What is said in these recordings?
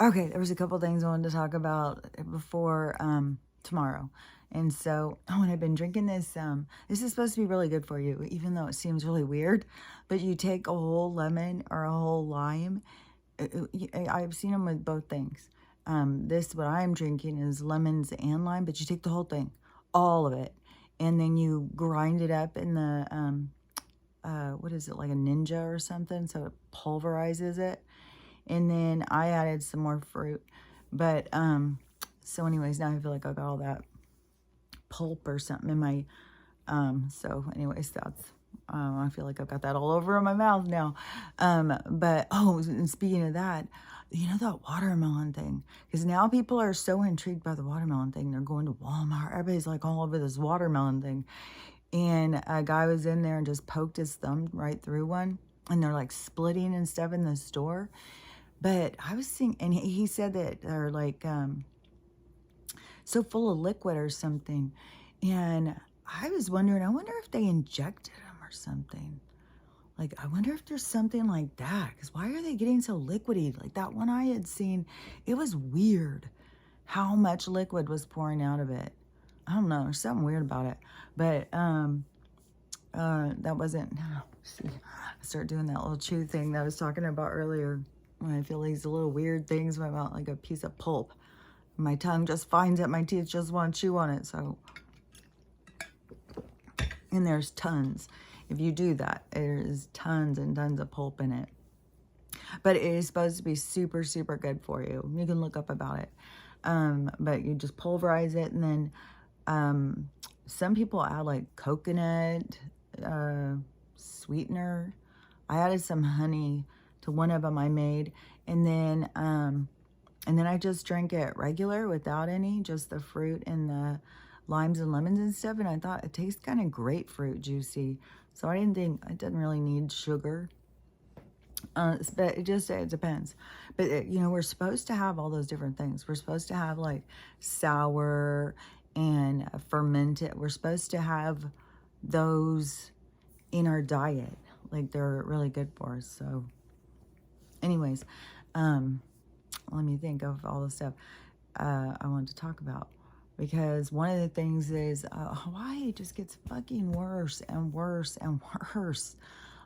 Okay, there was a couple things I wanted to talk about before tomorrow. And so, oh, and I've been drinking this. This is supposed to be really good for you, even though it seems really weird. But you take a whole lemon or a whole lime. I've seen them with both things. What I'm drinking is lemons and lime, but you take the whole thing, all of it, and then you grind it up in the what is it, like a ninja or something, so it pulverizes it. And then I added some more fruit. But, so anyways, now I feel like I got all that pulp or something in my, so anyways, I feel like I've got that all over in my mouth now. But, oh, and speaking of that, you know that watermelon thing? Because now people are so intrigued by the watermelon thing. They're going to Walmart. Everybody's like all over this watermelon thing. And a guy was in there and just poked his thumb right through one. And they're like splitting and stuff in the store. But I was thinking, and he said that they're like so full of liquid or something. And I was wondering, I wonder if they injected them or something. Like, I wonder if there's something like that. Because why are they getting so liquidy? Like that one I had seen, it was weird how much liquid was pouring out of it. I don't know, there's something weird about it. But that wasn't, see, I started doing that little chew thing that I was talking about earlier. When I feel these little weird things about like a piece of pulp. My tongue just finds it, my teeth just want to chew on it, so. And there's tons. If you do that, there's tons and tons of pulp in it. But it is supposed to be super, super good for you. You can look up about it. But you just pulverize it, and then some people add like coconut sweetener. I added some honey to one of them I made, and then I just drank it regular without any, just the fruit and the limes and lemons and stuff. And I thought it tastes kind of grapefruit juicy, so I didn't think it didn't really need sugar. But it depends. But you know, we're supposed to have all those different things. We're supposed to have like sour and fermented. We're supposed to have those in our diet. Like they're really good for us. So anyways, let me think of all the stuff I wanted to talk about. Because one of the things is Hawaii just gets fucking worse and worse and worse.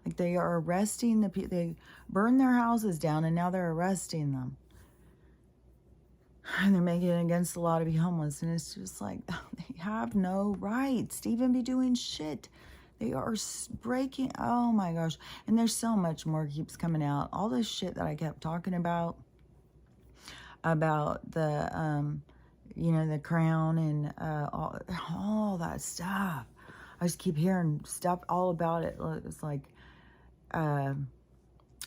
Like they are arresting the people. They burn their houses down and now they're arresting them. And they're making it against the law to be homeless. And it's just like, they have no rights to even be doing shit. They are breaking, oh my gosh. And there's so much more keeps coming out. All this shit that I kept talking about the, you know, the crown and all that stuff. I just keep hearing stuff all about it. It's like,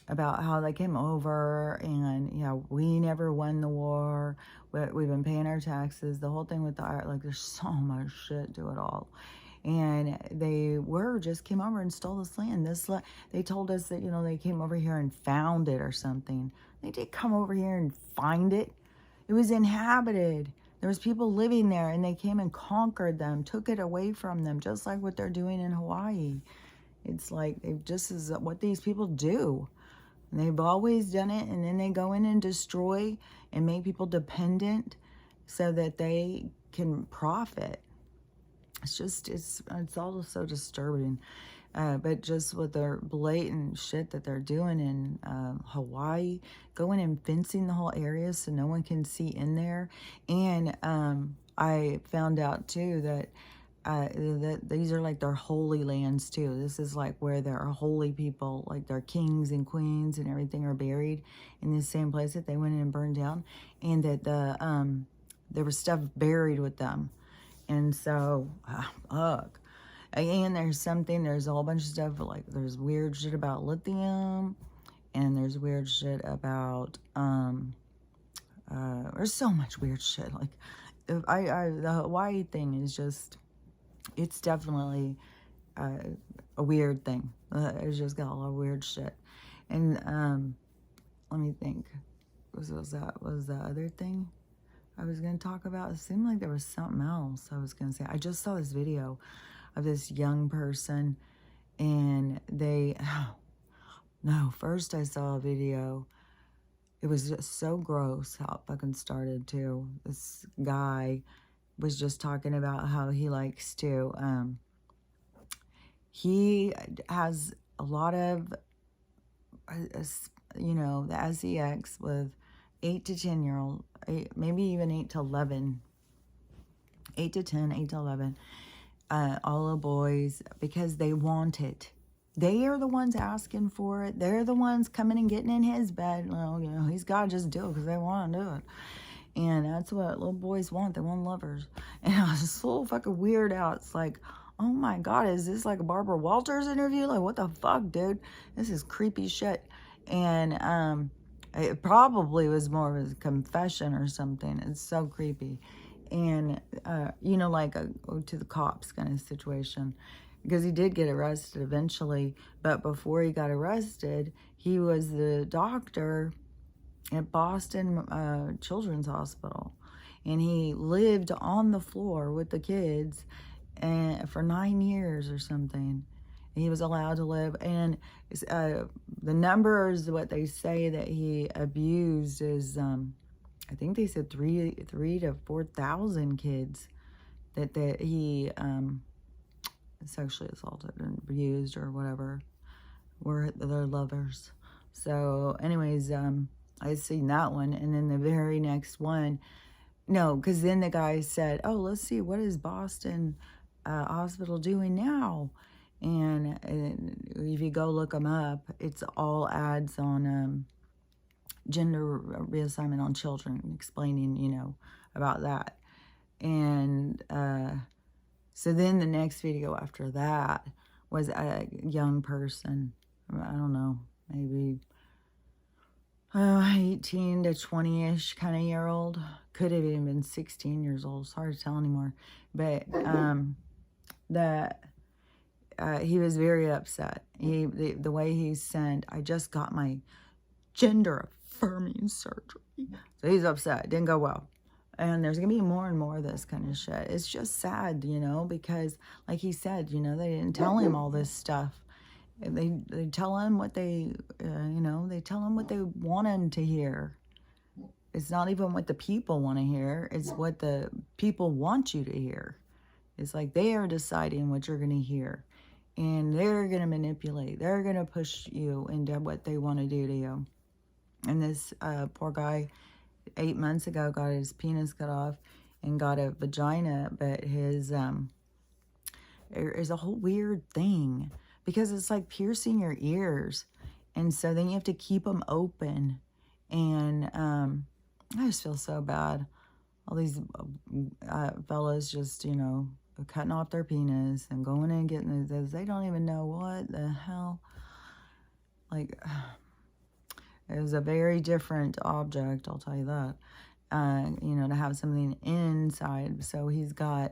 about how they came over and, you know, we never won the war. We've been paying our taxes. The whole thing with the art, like there's so much shit to it all. And they just came over and stole this land. They told us that, you know, they came over here and found it or something. They did come over here and find it. It was inhabited. There was people living there, and they came and conquered them, took it away from them, just like what they're doing in Hawaii. It's like, this is what these people do. And they've always done it, and then they go in and destroy and make people dependent so that they can profit. It's just, it's all so disturbing. But just with their blatant shit that they're doing in Hawaii, going and fencing the whole area so no one can see in there. And I found out too that these are like their holy lands too. This is like where there are holy people, like their kings and queens and everything are buried in the same place that they went in and burned down. And that there was stuff buried with them. And so, fuck. And there's a whole bunch of stuff, like there's weird shit about lithium, and there's weird shit about, there's so much weird shit. Like, the Hawaii thing is just, it's definitely a weird thing. It's just got a lot of weird shit. And, let me think, was the other thing I was going to talk about? It seemed like there was something else I was going to say. I just saw this video of this young person, and first I saw a video. it was just so gross how it fucking started too. This guy was just talking about how he likes to, he has a lot of, the sex with 8 to 10 year old, maybe even 8 to 11, 8 to 10, 8 to 11, all the boys, because they want it. They are the ones asking for it. They're the ones coming and getting in his bed. Well, he's got to just do it because they want to do it. And that's what little boys want. They want lovers. And I was so fucking weird out. It's like, oh my God, is this like a Barbara Walters interview? Like, what the fuck, dude? This is creepy shit. And it probably was more of a confession or something. It's so creepy. And, like a go to the cops kind of situation. Because he did get arrested eventually. But before he got arrested, he was the doctor at Boston Children's Hospital. And he lived on the floor with the kids for 9 years or something. He was allowed to live. And the numbers, what they say that he abused is, I think they said 3 to 4,000 kids that he sexually assaulted and abused or whatever were their lovers. So anyways, I seen that one. And then the very next one, no, because then the guy said, oh, let's see, what is Boston Hospital doing now? And if you go look them up, it's all ads on gender reassignment on children, explaining, about that. And so then the next video after that was a young person, I don't know, maybe 18 to 20-ish kind of year old. Could have even been 16 years old. It's hard to tell anymore. But he was very upset. The way he said, I just got my gender affirming surgery. So he's upset. It didn't go well. And there's going to be more and more of this kind of shit. It's just sad, because like he said, they didn't tell him all this stuff. They tell him what they tell him what they want him to hear. It's not even what the people want to hear. It's what the people want you to hear. It's like they are deciding what you're going to hear. And they're going to manipulate. They're going to push you into what they want to do to you. And this poor guy, 8 months ago, got his penis cut off and got a vagina. But his, there's a whole weird thing. Because it's like piercing your ears. And so then you have to keep them open. And I just feel so bad. All these fellas just, cutting off their penis and going in and getting those. They don't even know what the hell. Like, it was a very different object, I'll tell you that. To have something inside. So he's got...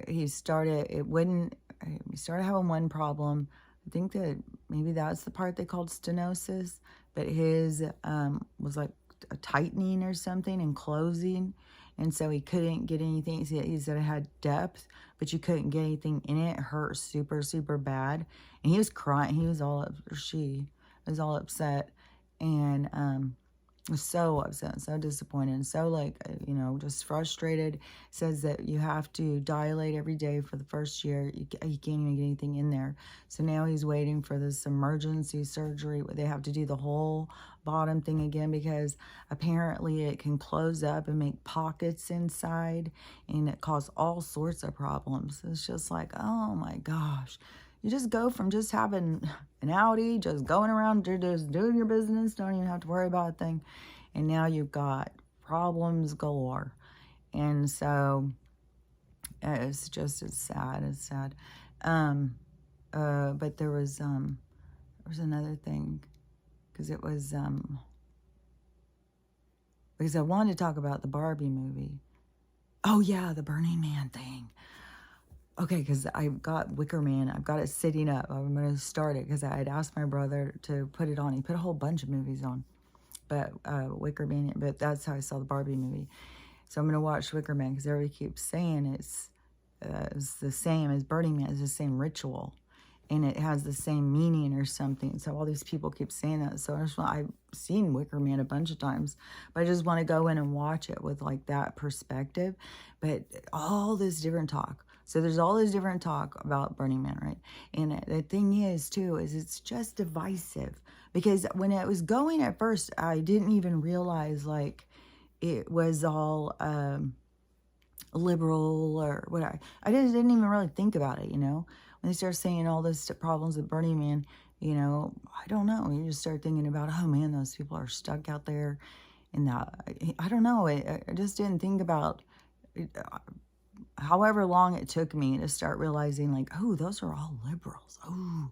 he started having one problem. I think that maybe that's the part they called stenosis, but his was like a tightening or something and closing, and so he couldn't get anything. He said it had depth, but you couldn't get anything in it. It hurt super, super bad, and he was crying. He was all she was all upset, and was so upset, so disappointed, so just frustrated. Says that you have to dilate every day for the first year. You can't even get anything in there. So now he's waiting for this emergency surgery where they have to do the whole bottom thing again, because apparently it can close up and make pockets inside, and it cause all sorts of problems. It's just like, oh my gosh. You just go from just having an Audi, just going around, just doing your business, don't even have to worry about a thing. And now you've got problems galore. And so it's just, it's sad. But there was another thing, because it was, because I wanted to talk about the Barbie movie. Oh yeah, the Burning Man thing. Okay, because I've got Wicker Man. I've got it sitting up. I'm going to start it because I had asked my brother to put it on. He put a whole bunch of movies on. But Wicker Man, but that's how I saw the Barbie movie. So I'm going to watch Wicker Man because everybody keeps saying it's the same as Burning Man. It's the same ritual. and it has the same meaning or something. So all these people keep saying that. So I've seen Wicker Man a bunch of times, but I just want to go in and watch it with like that perspective. But all this different talk. So there's all this different talk about Burning Man, right? And the thing is too, is it's just divisive, because when it was going at first, I didn't even realize like it was all liberal or whatever. I just didn't even really think about it, you know. When they start saying all this problems with Burning Man, you know, I don't know. You just start thinking about, oh man, those people are stuck out there. And I don't know. I just didn't think about it, however long it took me to start realizing, like, oh, those are all liberals. Oh,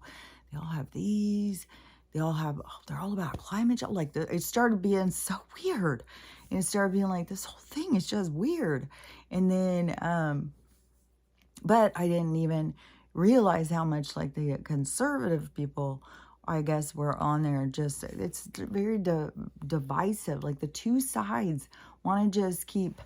they all have these. They all have, oh, they're all about climate change. Like, it started being so weird. And it started being like, this whole thing is just weird. And then, but I didn't even realize how much, like, the conservative people, I guess, were on there. Just, it's very divisive. Like, the two sides want to just keep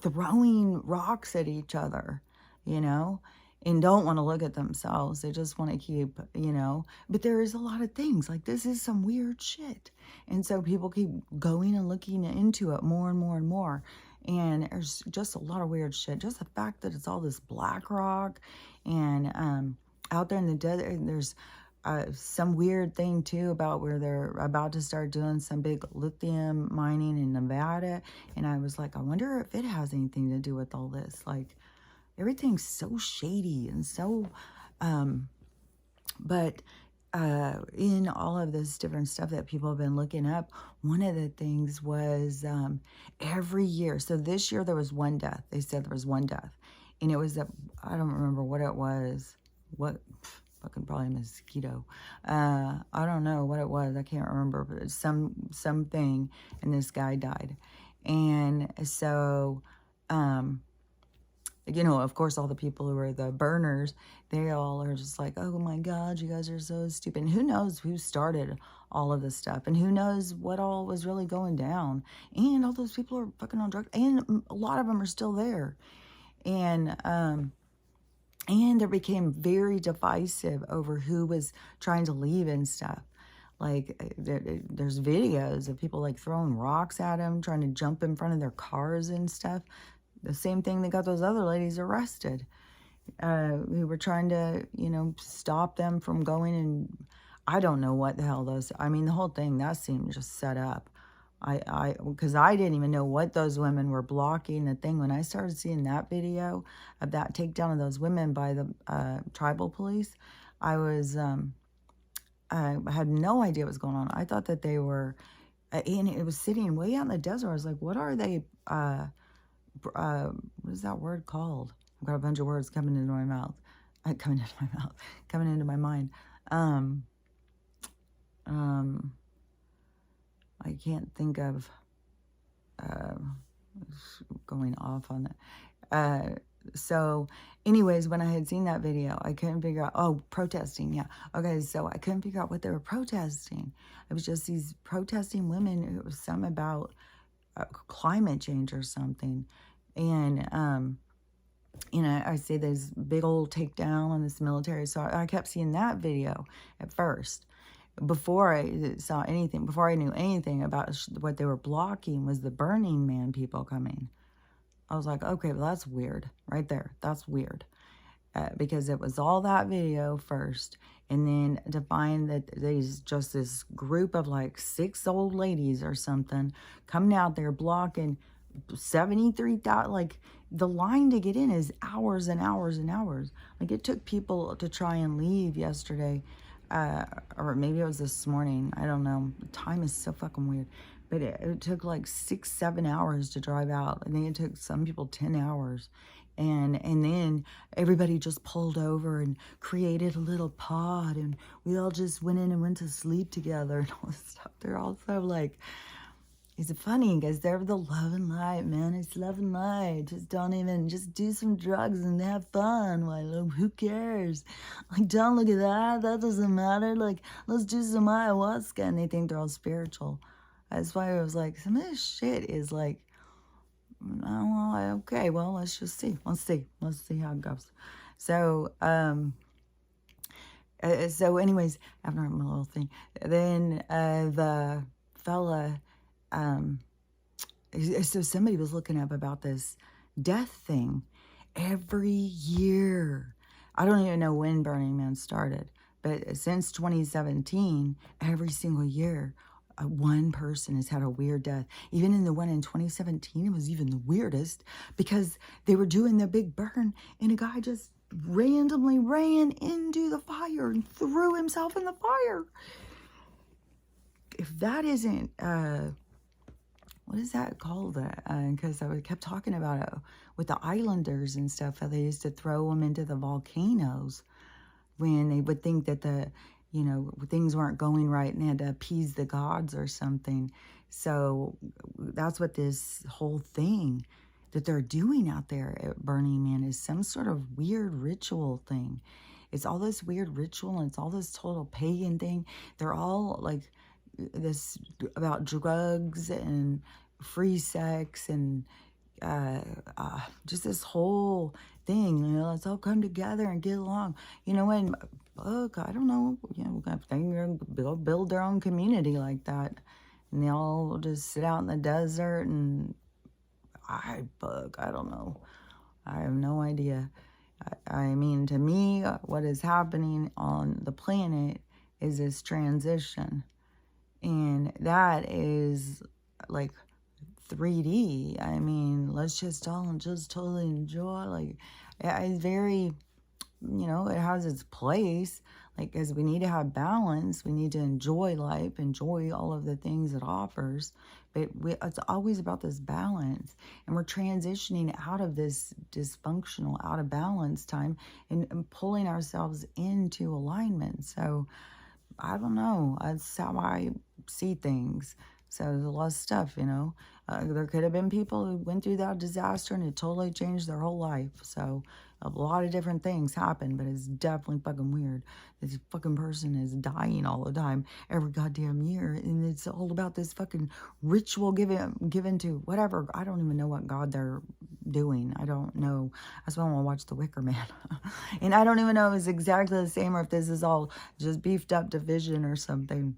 throwing rocks at each other, you know, and don't want to look at themselves. They just want to keep, you know, but there is a lot of things like this is some weird shit. And so people keep going and looking into it more and more and more. And there's just a lot of weird shit. Just the fact that it's all this black rock and out there in the desert, there's some weird thing too about where they're about to start doing some big lithium mining in Nevada. And I was like, I wonder if it has anything to do with all this. Like, everything's so shady and so, but in all of this different stuff that people have been looking up, one of the things was every year. So this year there was one death. They said there was one death. And it was, I don't remember what it was. Fucking probably a mosquito. I don't know what it was. I can't remember, but it's something, and this guy died. And so, you know, of course, all the people who are the burners, they all are just like, oh my God, you guys are so stupid. And who knows who started all of this stuff, and who knows what all was really going down. And all those people are fucking on drugs, and a lot of them are still there. And there became very divisive over who was trying to leave and stuff. Like, there's videos of people, like, throwing rocks at them, trying to jump in front of their cars and stuff. The same thing that got those other ladies arrested. We were trying to, you know, stop them from going, and I don't know what the hell those, I mean, the whole thing, that seemed just set up. Because I didn't even know what those women were blocking the thing. When I started seeing that video of that takedown of those women by the tribal police, I had no idea what was going on. I thought that they were, and it was sitting way out in the desert. I was like, what are they, what is that word called? I've got a bunch of words coming into my mouth. Coming into my mind. I can't think of going off on that. So anyways, when I had seen that video, I couldn't figure out, oh, protesting, yeah. Okay, so I couldn't figure out what they were protesting. It was just these protesting women. It was some about climate change or something. And, you know, I see this big old takedown on this military. So I kept seeing that video at first. Before I saw anything, before I knew anything about what they were blocking, was the Burning Man people coming. I was like, okay, well, that's weird right there. That's weird. Because it was all that video first. And then to find that there's just this group of like 6 old ladies or something coming out there blocking 73,000, like the line to get in is hours and hours and hours. Like, it took people to try and leave yesterday. Or maybe it was this morning. I don't know. Time is so fucking weird. But it took like 6-7 hours to drive out. And then it took some people 10 hours. And then everybody just pulled over and created a little pod. And we all just went in and went to sleep together and all this stuff. They're all so like, it's funny because they're the love and light, man. It's love and light. Just do some drugs and have fun. Like, who cares? Like, don't look at that. That doesn't matter. Like, let's do some ayahuasca. And they think they're all spiritual. That's why I was like, some of this shit is like, oh, okay, well, let's just see. Let's see how it goes. So, So anyways, after my little thing, then the fella, um, so somebody was looking up about this death thing every year. I don't even know when Burning Man started, but since 2017, every single year, one person has had a weird death. Even in the one in 2017, it was even the weirdest because they were doing the big burn and a guy just randomly ran into the fire and threw himself in the fire. If that isn't, what is that called? Because I kept talking about it with the islanders and stuff, how they used to throw them into the volcanoes when they would think that things weren't going right and they had to appease the gods or something. So that's what this whole thing that they're doing out there at Burning Man is some sort of weird ritual thing. It's all this weird ritual and it's all this total pagan thing. They're all like this about drugs and free sex and just this whole thing, let's all come together and get along. And look, I don't know, they'll build their own community like that. And they all just sit out in the desert and I don't know. I have no idea. I mean, to me, what is happening on the planet is this transition. And that is like 3D. I mean, let's just all just totally enjoy. Like, it's very, it has its place. Like, because we need to have balance. We need to enjoy life, enjoy all of the things it offers. But it's always about this balance. And we're transitioning out of this dysfunctional, out of balance time and pulling ourselves into alignment. So, I don't know. That's how I see things. So there's a lot of stuff, there could have been people who went through that disaster and it totally changed their whole life. So a lot of different things happen, but it's definitely fucking weird. This fucking person is dying all the time, every goddamn year. And it's all about this fucking ritual given to whatever. I don't even know what God they're doing. I don't know. That's why I want to watch The Wicker Man. And I don't even know if it's exactly the same or if this is all just beefed up division or something.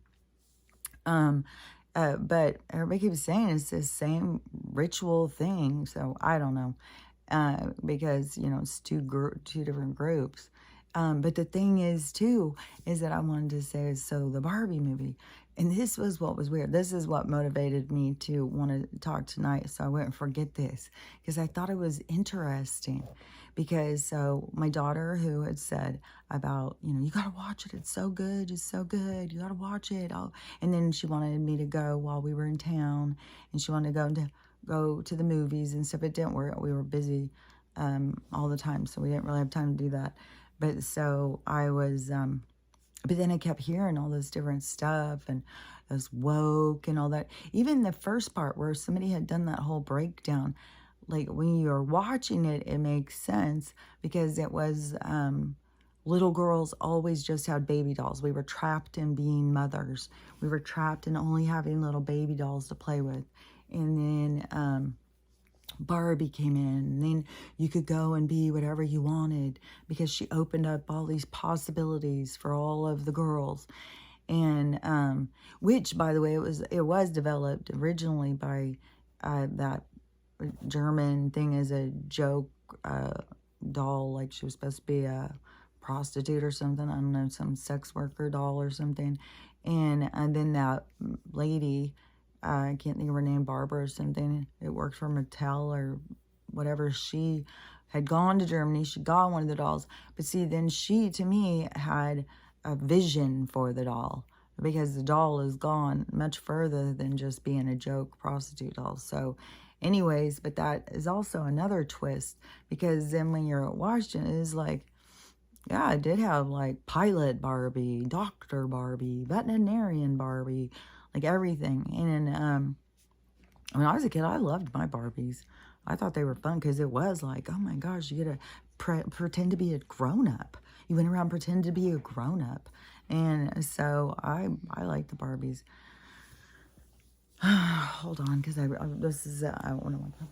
But everybody keeps saying it's the same ritual thing. So I don't know. Because, it's two different groups. But the thing is, too, is that I wanted to say is, so the Barbie movie, and this was what was weird. This is what motivated me to want to talk tonight, so I wouldn't forget this, because I thought it was interesting. Because so my daughter, who had said about, you got to watch it. It's so good. It's so good. You got to watch it. And then she wanted me to go while we were in town, and she wanted to go to the movies and stuff. It didn't work. We were busy all the time, so we didn't really have time to do that. But so I was, but then I kept hearing all this different stuff and it was woke and all that. Even the first part where somebody had done that whole breakdown, like when you're watching it, it makes sense because it was little girls always just had baby dolls. We were trapped in being mothers. We were trapped in only having little baby dolls to play with. And then Barbie came in, and then you could go and be whatever you wanted because she opened up all these possibilities for all of the girls. And which, by the way, it was developed originally by that German thing as a joke doll, like she was supposed to be a prostitute or something. I don't know, some sex worker doll or something. And then that lady, I can't think of her name, Barbara or something. It worked for Mattel or whatever. She had gone to Germany. She got one of the dolls. But see, then she, to me, had a vision for the doll because the doll is gone much further than just being a joke prostitute doll. So anyways, but that is also another twist because then when you're watching it, it's like, yeah, I did have like pilot Barbie, doctor Barbie, veterinarian Barbie, like everything. And when I was a kid, I loved my Barbies. I thought they were fun because it was like, oh my gosh, you get to pretend to be a grown-up. You went around pretending to be a grown-up. And so I like the Barbies. Hold on, because this is, I want to...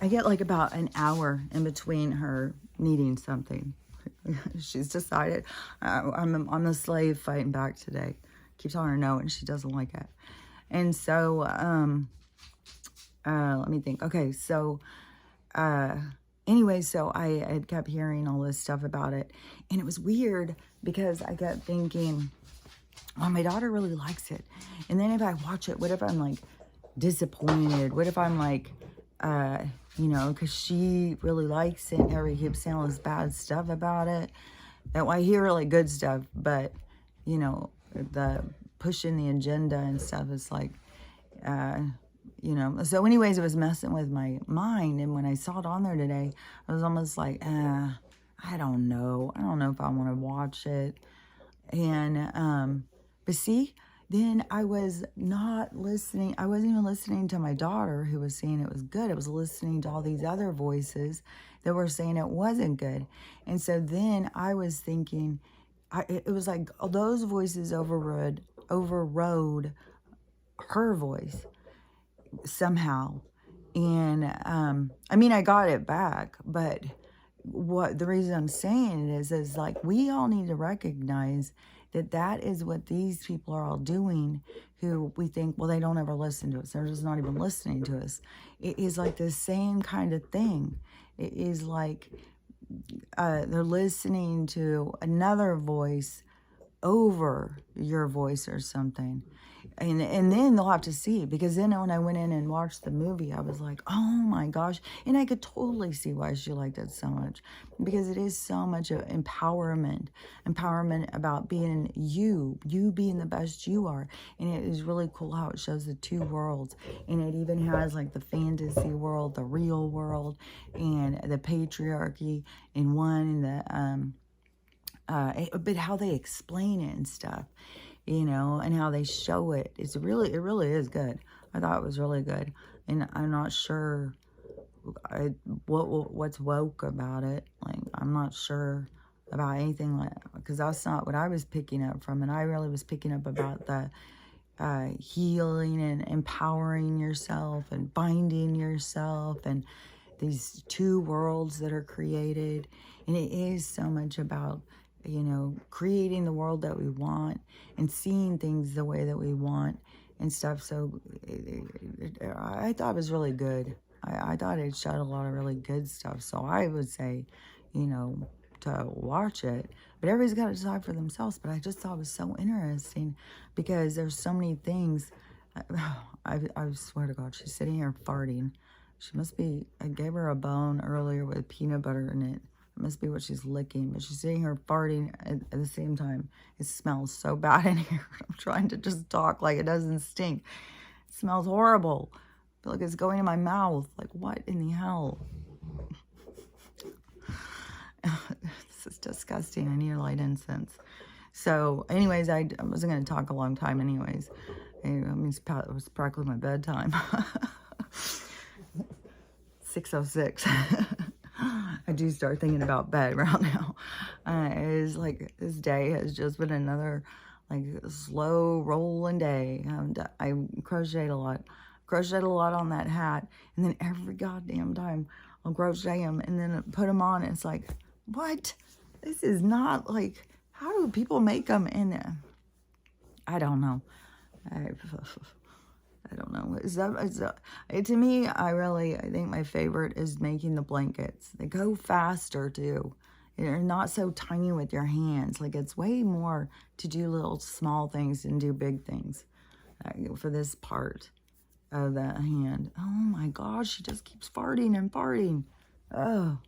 I get like about an hour in between her needing something. She's decided I'm a slave fighting back today. Keep telling her no, and she doesn't like it. And so, let me think. Okay, so, anyway, so I had kept hearing all this stuff about it, and it was weird because I kept thinking, oh, my daughter really likes it. And then if I watch it, what if I'm like disappointed? What if I'm like, you know, because she really likes it and everybody keeps saying all this bad stuff about it. That I hear really good stuff, but, you know, the pushing the agenda and stuff is like, you know. So anyways, it was messing with my mind. And when I saw it on there today, I was almost like, I don't know. I don't know if I want to watch it. And, but see, then I was not listening. I wasn't even listening to my daughter who was saying it was good. I was listening to all these other voices that were saying it wasn't good. And so then I was thinking, it was like those voices overrode her voice somehow. And, I mean, I got it back, but what the reason I'm saying it is like, we all need to recognize that is what these people are all doing, who we think, well, they don't ever listen to us. They're just not even listening to us. It is like the same kind of thing. It is like, they're listening to another voice over your voice or something. And then they'll have to see it, because then when I went in and watched the movie, I was like, oh my gosh. And I could totally see why she liked it so much, because it is so much of empowerment about being you being the best you are. And it is really cool how it shows the two worlds. And it even has like the fantasy world, the real world, and the patriarchy in one, and the but how they explain it and stuff, you know, and how they show it. It really is good. I thought it was really good. And I'm not sure what's woke about it. Like, I'm not sure about anything like, because that's not what I was picking up from. And I really was picking up about the healing and empowering yourself and binding yourself and these two worlds that are created. And it is so much about, you know, creating the world that we want and seeing things the way that we want and stuff. So I thought it was really good. I thought it showed a lot of really good stuff. So I would say, you know, to watch it. But everybody's got to decide for themselves. But I just thought it was so interesting, because there's so many things. I swear to God, she's sitting here farting. She must be, I gave her a bone earlier with peanut butter in it. It must be what she's licking, but she's sitting here farting at the same time. It smells so bad in here. I'm trying to just talk like it doesn't stink. It smells horrible. I feel like it's going in my mouth. Like, what in the hell? This is disgusting. I need to light incense. So, anyways, I wasn't going to talk a long time anyways. I mean, it was practically my bedtime. 6:06. I do start thinking about bed around now. It is like, this day has just been another like slow rolling day. I crocheted a lot. Crocheted a lot on that hat. And then every goddamn time I'll crochet them and then put them on. And it's like, what? This is not like, how do people make them? And I don't know. I don't know. To me, I think my favorite is making the blankets. They go faster too. You're not so tiny with your hands. Like, it's way more to do little small things than do big things for this part of the hand. Oh my gosh, she just keeps farting and farting. Oh.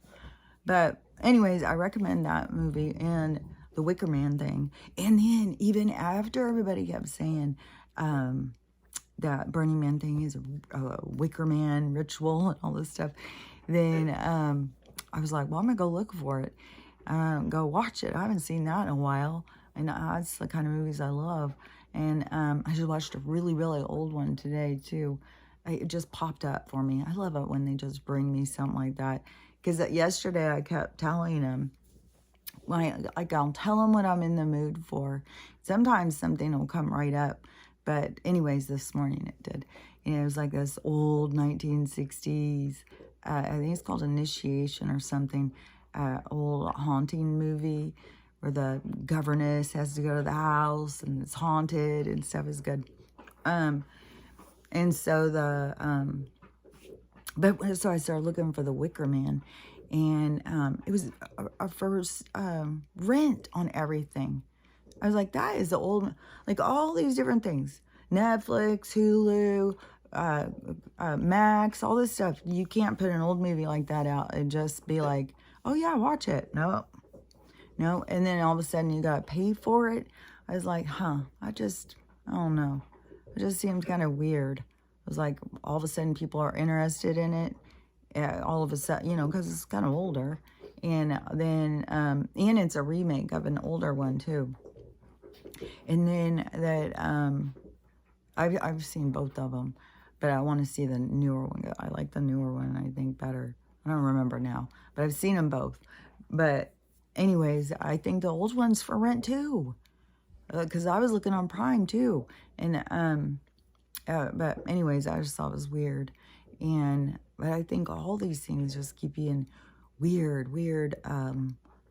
But anyways, I recommend that movie and the Wicker Man thing. And then even after everybody kept saying, that Burning Man thing is a Wicker Man ritual and all this stuff, then I was like, well, I'm going to go look for it. Go watch it. I haven't seen that in a while. And that's the kind of movies I love. And I just watched a really, really old one today, too. It just popped up for me. I love it when they just bring me something like that. Because yesterday I kept telling them, like, I'll tell them what I'm in the mood for. Sometimes something will come right up. But anyways, this morning it did. And it was like this old 1960s I think it's called Initiation or something, old haunting movie where the governess has to go to the house and it's haunted and stuff is good. And so so I started looking for the Wicker Man, and it was a first rent on everything. I was like, that is the old, like all these different things. Netflix, Hulu, Max, all this stuff. You can't put an old movie like that out and just be like, oh yeah, watch it. No, no. And then all of a sudden you got to pay for it. I was like, I don't know. It just seemed kind of weird. It was like all of a sudden people are interested in it. All of a sudden, because it's kind of older. And then, and it's a remake of an older one too. And then I've seen both of them, but I want to see the newer one. I like the newer one, I think, better. I don't remember now, but I've seen them both. But anyways, I think the old one's for rent too, because I was looking on Prime too. And but anyways, I just thought it was weird. But I think all these things just keep being weird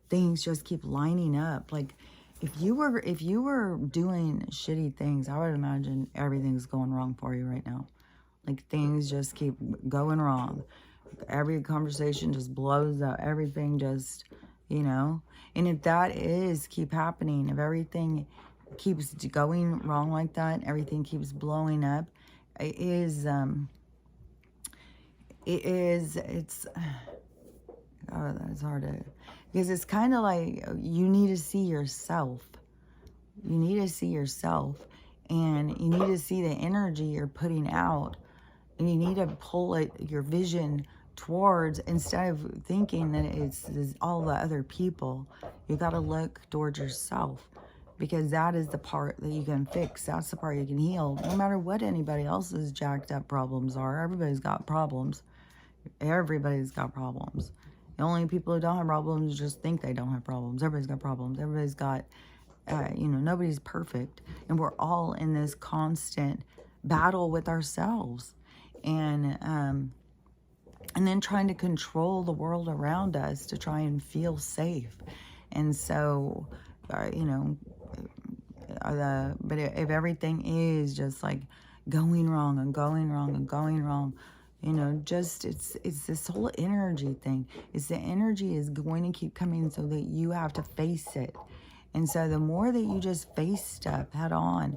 things just keep lining up. Like if you were doing shitty things, I would imagine everything's going wrong for you right now. Like things just keep going wrong. Every conversation just blows up. Everything just, and if that is keep happening, if everything keeps going wrong like that, everything keeps blowing up, it's oh, that's hard to, because it's kind of like you need to see yourself. You need to see yourself, and you need to see the energy you're putting out, and you need to pull your vision towards, instead of thinking that it's all the other people. You got to look towards yourself, because that is the part that you can fix. That's the part you can heal. No matter what anybody else's jacked up problems are, everybody's got problems. Everybody's got problems. The only people who don't have problems just think they don't have problems. Everybody's got problems. Everybody's got, nobody's perfect. And we're all in this constant battle with ourselves. And then trying to control the world around us to try and feel safe. And so, but if everything is just like going wrong and going wrong and going wrong, just it's this whole energy thing. It's the energy is going to keep coming, so that you have to face it. And so the more that you just face stuff head on,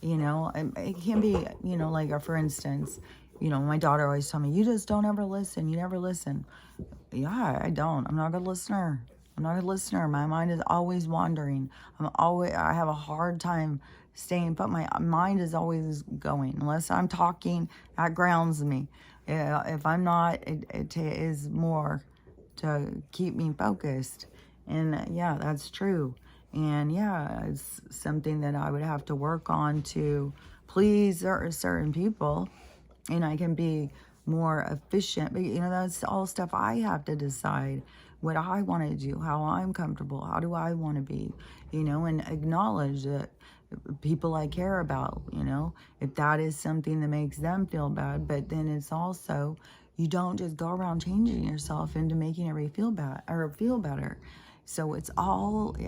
it can be, like for instance, my daughter always told me, you just don't ever listen. You never listen. Yeah, I don't. I'm not a good listener. I'm not a good listener. My mind is always wandering. I have a hard time staying, but my mind is always going. Unless I'm talking, that grounds me. If I'm not, it is more to keep me focused. And yeah, that's true. And yeah, it's something that I would have to work on to please certain people. And I can be more efficient. But, that's all stuff I have to decide. What I want to do, how I'm comfortable, how do I want to be, and acknowledge that people I care about, if that is something that makes them feel bad. But then it's also, you don't just go around changing yourself into making everybody feel bad or feel better. So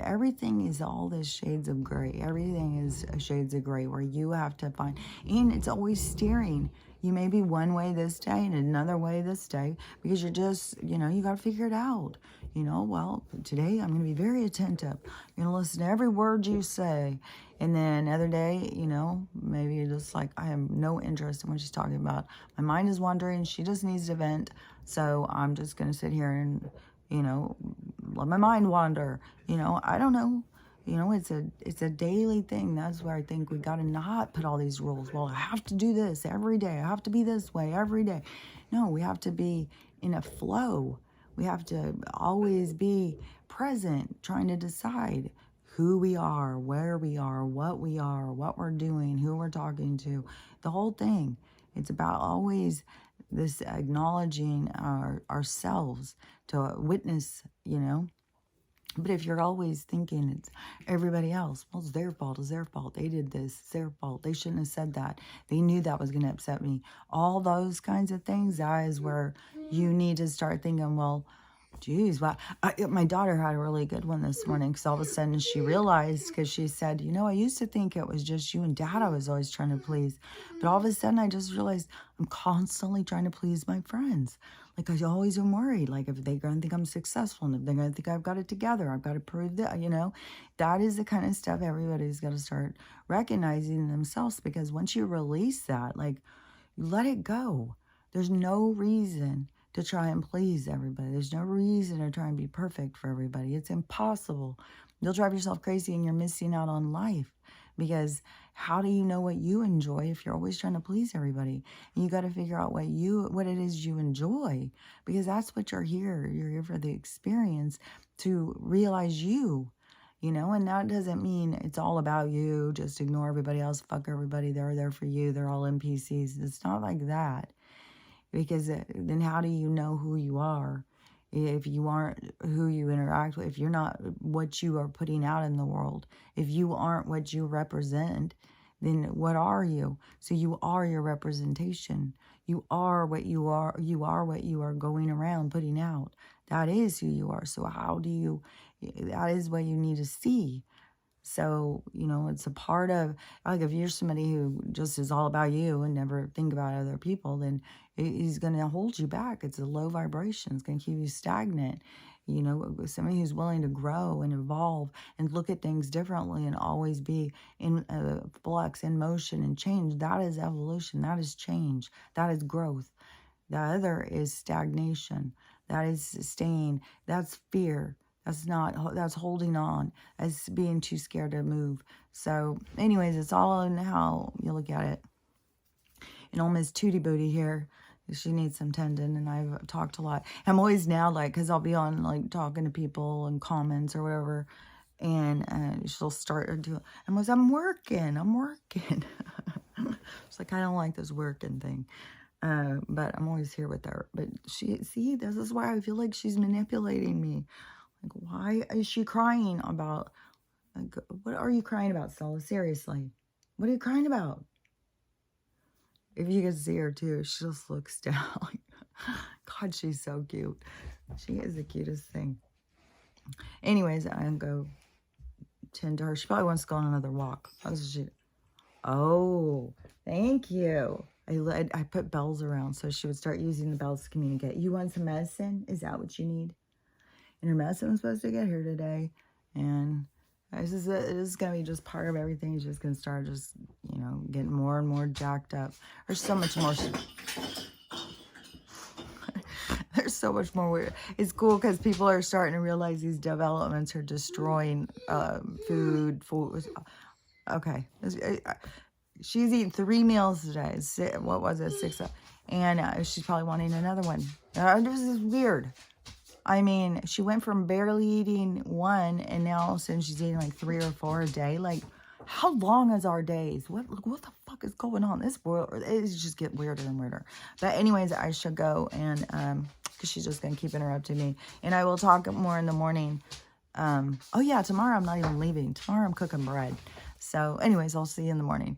everything is all this shades of gray. Everything is shades of gray where you have to find, and it's always steering. You may be one way this day and another way this day, because you're just, you got to figure it out. Well, today I'm going to be very attentive. I'm going to listen to every word you say. And then another day, maybe you're just like, I have no interest in what she's talking about. My mind is wandering. She just needs to vent. So I'm just going to sit here and, let my mind wander. I don't know. It's a daily thing. That's where I think we got to not put all these rules. Well, I have to do this every day. I have to be this way every day. No, we have to be in a flow. We have to always be present, trying to decide who we are, where we are, what we're doing, who we're talking to, the whole thing. It's about always this acknowledging ourselves to witness, But if you're always thinking it's everybody else, well, it's their fault, they did this, it's their fault, they shouldn't have said that, they knew that was going to upset me, all those kinds of things, that is where you need to start thinking, well, geez, wow. My daughter had a really good one this morning, because all of a sudden she realized, because she said, you know, I used to think it was just you and Dad I was always trying to please. But all of a sudden I just realized I'm constantly trying to please my friends. Like, I always am worried, like, if they're going to think I'm successful, and if they're going to think I've got it together, I've got to prove that, you know. That is the kind of stuff everybody's got to start recognizing themselves, because once you release that, like, you let it go. There's no reason to try and please everybody. There's no reason to try and be perfect for everybody. It's impossible. You'll drive yourself crazy, and you're missing out on life, because how do you know what you enjoy if you're always trying to please everybody? And you got to figure out what it is you enjoy, because that's what you're here. You're here for the experience, to realize you know, and that doesn't mean it's all about you. Just ignore everybody else, fuck everybody. They're there for you. They're all NPCs. It's not like that. Because then how do you know who you are if you aren't who you interact with, if you're not what you are putting out in the world, if you aren't what you represent, then what are you? So you are your representation. You are what you are. You are what you are going around putting out. That is who you are. So how do you, that is what you need to see. So, you know, it's a part of, like, if you're somebody who just is all about you and never think about other people, then he's going to hold you back. It's a low vibration. It's going to keep you stagnant. You know, somebody who's willing to grow and evolve and look at things differently and always be in flux, in motion and change. That is evolution. That is change. That is growth. The other is stagnation. That is staying. That's fear. That's holding on. That's being too scared to move. So anyways, it's all in how you look at it. And old Miss Tootie Booty here, she needs some tendon, and I've talked a lot. I'm always now, like, because I'll be on, like, talking to people and comments or whatever, and she'll start to, I'm working. She's like, I don't like this working thing. But I'm always here with her. But this is why I feel like she's manipulating me. Like, why is she crying about, like, what are you crying about, Stella? Seriously. What are you crying about? If you could see her too, she just looks down. God, she's so cute. She is the cutest thing. Anyways, I'm going to go tend to her. She probably wants to go on another walk. Oh, thank you. I put bells around so she would start using the bells to communicate. You want some medicine? Is that what you need? And her medicine was supposed to get here today. And it is going to be just part of everything. She's just going to start just, you know, getting more and more jacked up. There's so much more. There's so much more weird. It's cool because people are starting to realize these developments are destroying food. Okay. She's eating 3 meals today. What was it? 6. And she's probably wanting another one. This is weird. I mean, she went from barely eating 1, and now since she's eating like 3 or 4 a day. Like, how long is our days? What the fuck is going on? This world, it just get weirder and weirder. But anyways, I should go, and because she's just gonna keep interrupting me. And I will talk more in the morning. Oh yeah, tomorrow I'm not even leaving. Tomorrow I'm cooking bread. So anyways, I'll see you in the morning.